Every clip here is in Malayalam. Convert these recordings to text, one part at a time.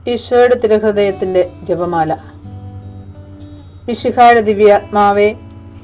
ഈശോയുടെ തിരുഹൃദയത്തിന്റെ ജപമാല. മിശിഹായുടെ ദിവ്യാത്മാവേ,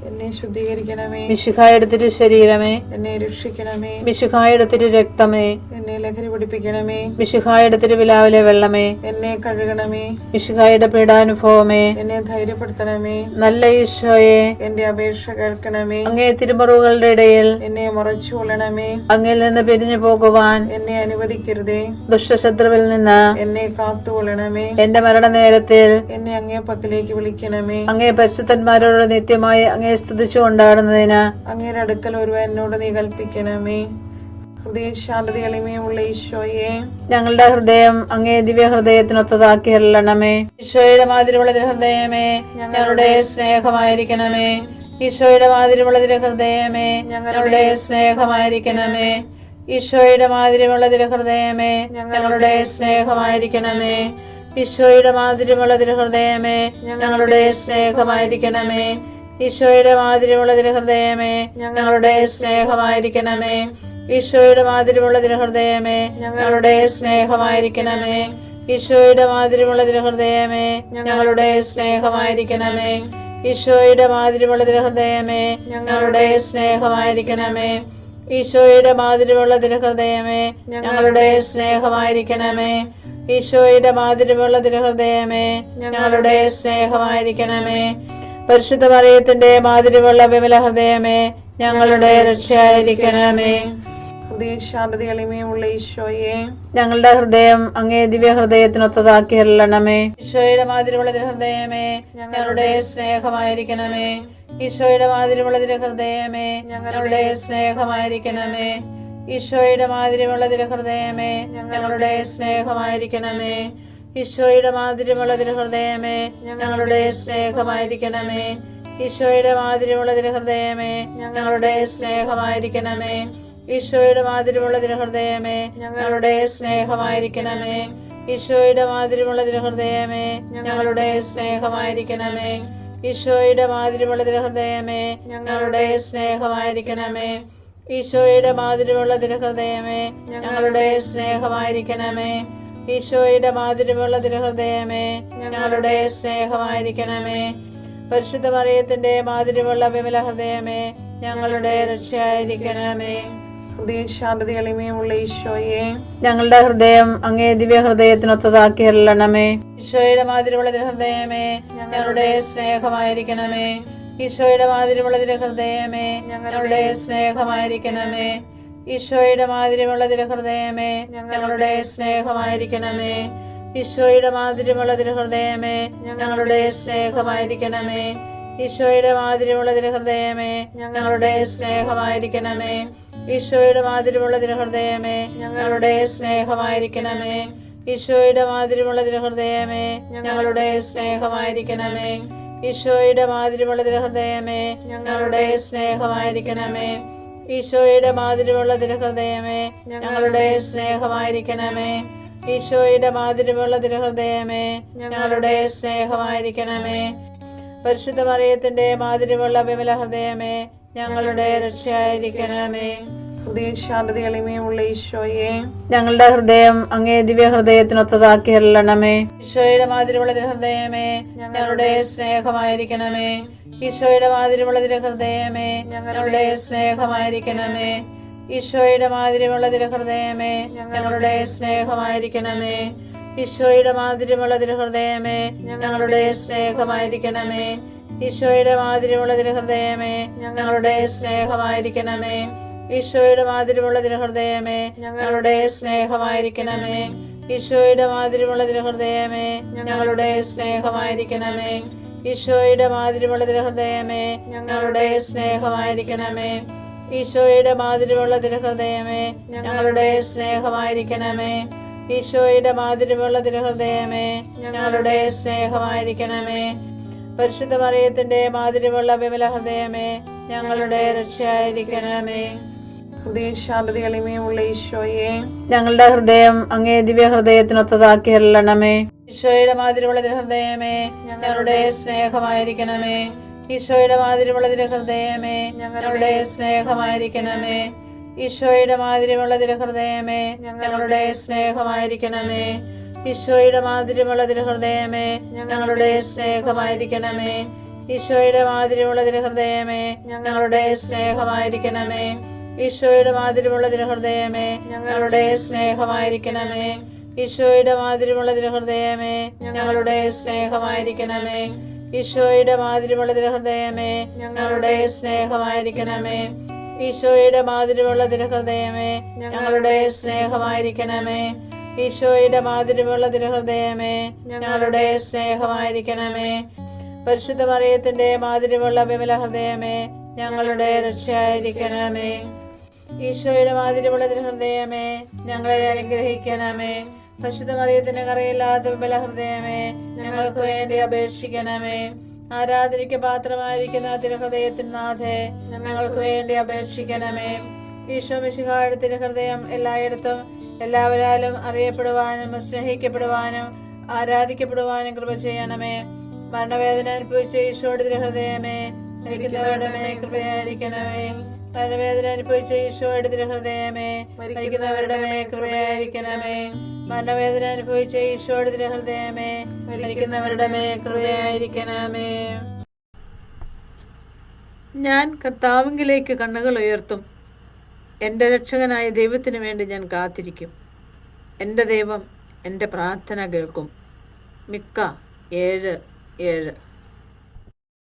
എന്നെ ശുദ്ധീകരിക്കണമേ. മിശിഹായുടെ തിരു ശരീരമേ, എന്നെ രക്ഷിക്കണമേ. മിശിഹായുടെ തിരു രക്തമേ, എന്നെ ലഹരി പിടിപ്പിക്കണമേ. മിശിഹായുടെ തിരുവിലാവിലെ വെള്ളമേ, എന്നെ കഴുകണമേ. മിശിഹായുടെ പീഡാനുഭവമേ, എന്നെ ധൈര്യപ്പെടുത്തണമേ. നല്ല ഈശോയെ, എന്റെ അപേക്ഷ കേൾക്കണമേ. അങ്ങേ തിരുമുറിവുകളുടെ ഇടയിൽ എന്നെ മറച്ചു കൊള്ളണമേ. അങ്ങിൽ നിന്ന് പിരിഞ്ഞു പോകുവാൻ എന്നെ അനുവദിക്കരുതേ. ദുഷ്ടശത്രുവിൽ നിന്ന് എന്നെ കാത്തുകൊള്ളണമേ. എന്റെ മരണനേരത്തിൽ എന്നെ അങ്ങേ പക്കലേക്ക് വിളിക്കണമേ. അങ്ങേ പരിശുദ്ധന്മാരോട് നിത്യമായി അങ്ങേ സ്തുതിച്ചു കൊണ്ടാടുന്നതിന് അങ്ങയുടെ അടുക്കൽ ഒരുവ എന്നോട് നീ കൽപ്പിക്കണമേ. ഹൃദയശാന്തത എളിമയുള്ള ഈശോയെ, ഞങ്ങളുടെ ഹൃദയം അങ്ങേ ദിവ്യ ഹൃദയത്തിനൊത്തതാക്കി അരുളണമേ. ഈശോയുടെ മാതിരിയുള്ള ഹൃദയമേ, ഞങ്ങളുടെ സ്നേഹമായിരിക്കണമേ. ഈശോയുടെ മാതിരിയുള്ള ഹൃദയമേ, ഞങ്ങളുടെ സ്നേഹമായിരിക്കണമേ. ഈശോയുടെ മാതിരിയുള്ള ഹൃദയമേ, ഞങ്ങളുടെ സ്നേഹമായിരിക്കണമേ. ഈശോയുടെ മാതിരിയുള്ള ഹൃദയമേ, ഞങ്ങളുടെ സ്നേഹമായിരിക്കണമേ. ഈശോയുടെ മാതിരിയുള്ള ഹൃദയമേ, ഞങ്ങളുടെ സ്നേഹമായിരിക്കണമേ. ഈശോയുടെ മാതിരിയുള്ള ഹൃദയമേ, ഞങ്ങളുടെ സ്നേഹമായിരിക്കണമേ. ഈശോയുടെ മാതിരിയുള്ള ഹൃദയമേ, ഞങ്ങളുടെ സ്നേഹമായിരിക്കണമേ. ഈശോയുടെ മാതിരിയുള്ള ഹൃദയമേ, ഞങ്ങളുടെ സ്നേഹമായിരിക്കണമേ. ഈശോയുടെ മാതിരിയുള്ള ഹൃദയമേ, ഞങ്ങളുടെ സ്നേഹമായിരിക്കണമേ. ഈശോയുടെ മാതിരിയുള്ള ഹൃദയമേ, ഞങ്ങളുടെ സ്നേഹമായിരിക്കണമേ. പരിശുദ്ധ മറിയത്തിന്റെ മാതിരിയുള്ള വിമല ഹൃദയമേ, ഞങ്ങളുടെ രക്ഷയായിരിക്കണമേ. ഹൃദയശാന്തത എളിമയുള്ള ഈശോയെ, ഞങ്ങളുടെ ഹൃദയം അങ്ങേ ദിവ്യ ഹൃദയത്തിനൊത്തതാക്കി അരുളണമേ. ഈശോയുടെ മാതിരിയുള്ള ഹൃദയമേ, ഞങ്ങളുടെ സ്നേഹമായിരിക്കണമേ. ഈശോയുടെ മാതിരിയുള്ള ഹൃദയമേ, ഞങ്ങളുടെ സ്നേഹമായിരിക്കണമേ. ഈശോയുടെ മാതിരിയുള്ള ഹൃദയമേ, ഞങ്ങളുടെ സ്നേഹമായിരിക്കണമേ. ഈശോയുടെ മാതിരിയുള്ള ഹൃദയമേ, ഞങ്ങളുടെ സ്നേഹമായിരിക്കണമേ. ഈശോയുടെ മാതിരിയുള്ള ഹൃദയമേ, ഞങ്ങളുടെ സ്നേഹമായിരിക്കണമേ. ഈശോയുടെ മാതിരിയുള്ള ഹൃദയമേ, ഞങ്ങളുടെ സ്നേഹമായിരിക്കണമേ. ഈശോയുടെ മാതിരിയുള്ള ഹൃദയമേ, ഞങ്ങളുടെ സ്നേഹമായിരിക്കണമേ. ഈശോയുടെ മാതിരിയുള്ള ഹൃദയമേ, ഞങ്ങളുടെ സ്നേഹമായിരിക്കണമേ. ഈശോയുടെ മാതിരിയുള്ള ഹൃദയമേ, ഞങ്ങളുടെ സ്നേഹമായിരിക്കണമേ. ഈശോയുടെ മാതിരിയുള്ള ഹൃദയമേ, ഞങ്ങളുടെ സ്നേഹമായിരിക്കണമേ. പരിശുദ്ധ മറിയത്തിന്റെ മാതിരിയുള്ള വിമല ഹൃദയമേ, ഞങ്ങളുടെ രക്ഷയായിരിക്കണമേ. ഹൃദയശാന്തത എളിമയുള്ള ഈശോയെ, ഞങ്ങളുടെ ഹൃദയം അങ്ങേ ദിവ്യ ഹൃദയത്തിനൊത്തതാക്കി അരുളണമേ. ഈശോയുടെ മാതിരിയുള്ള ഹൃദയമേ, ഞങ്ങളുടെ സ്നേഹമായിരിക്കണമേ. ഈശോയുടെ മാതിരിയുള്ള ഹൃദയമേ, ഞങ്ങളുടെ സ്നേഹമായിരിക്കണമേ. ഈശോയുടെ മാതിരിയുള്ള ഹൃദയമേ, ഞങ്ങളുടെ സ്നേഹമായിരിക്കണമേ. ഈശോയുടെ മാതിരിയുള്ള ഹൃദയമേ, ഞങ്ങളുടെ സ്നേഹമായിരിക്കണമേ. ഈശോയുടെ മാതിരിയുള്ള ഹൃദയമേ, ഞങ്ങളുടെ സ്നേഹമായിരിക്കണമേ. ഈശോയുടെ മാതിരിയുള്ള ഹൃദയമേ, ഞങ്ങളുടെ സ്നേഹമായിരിക്കണമേ. ഈശോയുടെ മാതിരിയുള്ള ഹൃദയമേ, ഞങ്ങളുടെ സ്നേഹമായിരിക്കണമേ. ഈശോയുടെ മാതിരിയുള്ള ഹൃദയമേ, ഞങ്ങളുടെ സ്നേഹമായിരിക്കണമേ. ഈശോയുടെ മാതിരിയുള്ള ഹൃദയമേ, ഞങ്ങളുടെ സ്നേഹമായിരിക്കണമേ. ഈശോയുടെ മാതിരിയുള്ള ഹൃദയമേ, ഞങ്ങളുടെ സ്നേഹമായിരിക്കണമേ. പരിശുദ്ധ മറിയത്തിന്റെ മാതിരിയുള്ള വിമല ഹൃദയമേ, ഞങ്ങളുടെ രക്ഷയായിരിക്കണമേ. ഹൃദയശാന്തത എളിമയുള്ള ഈശോയെ, ഞങ്ങളുടെ ഹൃദയം അങ്ങേ ദിവ്യ ഹൃദയത്തിനൊത്തതാക്കി അരുളണമേ. ഈശോയുടെ മാതിരിയുള്ള ഹൃദയമേ, ഞങ്ങളുടെ സ്നേഹമായിരിക്കണമേ. ഈശോയുടെ മാതിരിയുള്ള ഹൃദയമേ, ഞങ്ങളുടെ സ്നേഹമായിരിക്കണമേ. ഈശോയുടെ മാതിരിയുള്ള ഹൃദയമേ, ഞങ്ങളുടെ സ്നേഹമായിരിക്കണമേ. ഈശോയുടെ മാതിരിയുള്ള ഹൃദയമേ, ഞങ്ങളുടെ സ്നേഹമായിരിക്കണമേ. ഈശോയുടെ മാതിരിയുള്ള ഹൃദയമേ, ഞങ്ങളുടെ സ്നേഹമായിരിക്കണമേ. ഈശോയുടെ മാതിരിയുള്ള ഹൃദയമേ, ഞങ്ങളുടെ സ്നേഹമായിരിക്കണമേ. ഈശോയുടെ മാതിരിയുള്ള ഹൃദയമേ, ഞങ്ങളുടെ സ്നേഹമായിരിക്കണമേ. ഈശോയുടെ മാതിരിയുള്ള ഹൃദയമേ, ഞങ്ങളുടെ സ്നേഹമായിരിക്കണമേ. ഈശോയുടെ മാതിരിയുള്ള ഹൃദയമേ, ഞങ്ങളുടെ സ്നേഹമായിരിക്കണമേ. ഈശോയുടെ മാതിരിയുള്ള ഹൃദയമേ, ഞങ്ങളുടെ സ്നേഹമായിരിക്കണമേ. പരിശുദ്ധ മറിയത്തിന്റെ മാതിരിയുള്ള വിമല ഹൃദയമേ, ഞങ്ങളുടെ രക്ഷയായിരിക്കണമേ. ഹൃദയശാന്തത എളിമയുള്ള ഈശോയെ, ഞങ്ങളുടെ ഹൃദയം അങ്ങേ ദിവ്യ ഹൃദയത്തിനൊത്തതാക്കി അരുളണമേ. ഈശോയുടെ മാതിരിയുള്ള ഹൃദയമേ, ഞങ്ങളുടെ സ്നേഹമായിരിക്കണമേ. ഈശോയുടെ മാതിരിയുള്ള ഹൃദയമേ, ഞങ്ങളുടെ സ്നേഹമായിരിക്കണമേ. ഈശോയുടെ മാതിരിയുള്ള ഹൃദയമേ, ഞങ്ങളുടെ സ്നേഹമായിരിക്കണമേ. ഈശോയുടെ മാധുര്യമുള്ള തിരുഹൃദയമേ, ഞങ്ങളുടെ സ്നേഹമായിരിക്കണമേ. ഈശോയുടെ മാധുര്യമുള്ള തിരുഹൃദയമേ, ഞങ്ങളുടെ സ്നേഹമായിരിക്കണമേ. ഈശോയുടെ മാധുര്യമുള്ള തിരുഹൃദയമേ, ഞങ്ങളുടെ സ്നേഹമായിരിക്കണമേ. ഈശോയുടെ മാധുര്യമുള്ള തിരുഹൃദയമേ, ഞങ്ങളുടെ സ്നേഹമായിരിക്കണമേ. ഈശോയുടെ മാധുര്യമുള്ള തിരുഹൃദയമേ, ഞങ്ങളുടെ സ്നേഹമായിരിക്കണമേ. ഈശോയുടെ മാധുര്യമുള്ള തിരുഹൃദയമേ, ഞങ്ങളുടെ സ്നേഹമായിരിക്കണമേ. ഈശോയുടെ മാധുര്യമുള്ള തിരുഹൃദയമേ, ഞങ്ങളുടെ സ്നേഹമായിരിക്കണമേ. പരിശുദ്ധ മറിയത്തിന്റെ മാധുര്യമുള്ള വിമല ഹൃദയമേ, ഞങ്ങളുടെ രക്ഷയായിരിക്കണമേ. ഈശോയുടെ മാധുര്യമുള്ള തിരുഹൃദയമേ, ഞങ്ങളെ അനുഗ്രഹിക്കണമേ. പരിശുദ്ധ മറിയത്തിന്റെ കറയില്ലാത്ത വിമല ഹൃദയമേ, ഞങ്ങൾക്ക് വേണ്ടി അപേക്ഷിക്കണമേ. ആരാധനയ്ക്ക് പാത്രമായിരിക്കുന്ന തിരുഹൃദയത്തിൻ നാഥേ, ഞങ്ങൾക്ക് വേണ്ടി അപേക്ഷിക്കണമേ. ഈശോ മിശിഹായുടെ തിരുഹൃദയം എല്ലായിടത്തും എല്ലാവരാലും അറിയപ്പെടുവാനും സ്നേഹിക്കപ്പെടുവാനും ആരാധിക്കപ്പെടുവാനും കൃപ ചെയ്യണമേ. മരണവേദന അനുഭവിച്ച ഈശോയുടെ തിരുഹൃദയമേ, മരിക്കുന്നവരുടെ മേൽ കൃപയായിരിക്കണമേ. മരണവേദന അനുഭവിച്ച ഈശോയുടെ തിരുഹൃദയമേ, മരിക്കുന്നവരുടെ മേൽ കൃപയായിരിക്കണമേ. മരണവേദന അനുഭവിച്ച ഈശോയുടെ തിരുഹൃദയമേ, മരിക്കുന്നവരുടെ മേൽ കൃപയായിരിക്കണമേ. ഞാൻ കർത്താവിലേക്ക് കണ്ണുകൾ ഉയർത്തും. എൻ്റെ രക്ഷകനായ ദൈവത്തിനു വേണ്ടി ഞാൻ കാത്തിരിക്കും. എൻ്റെ ദൈവം എൻ്റെ പ്രാർത്ഥന കേൾക്കും. മിക്ക 7:7.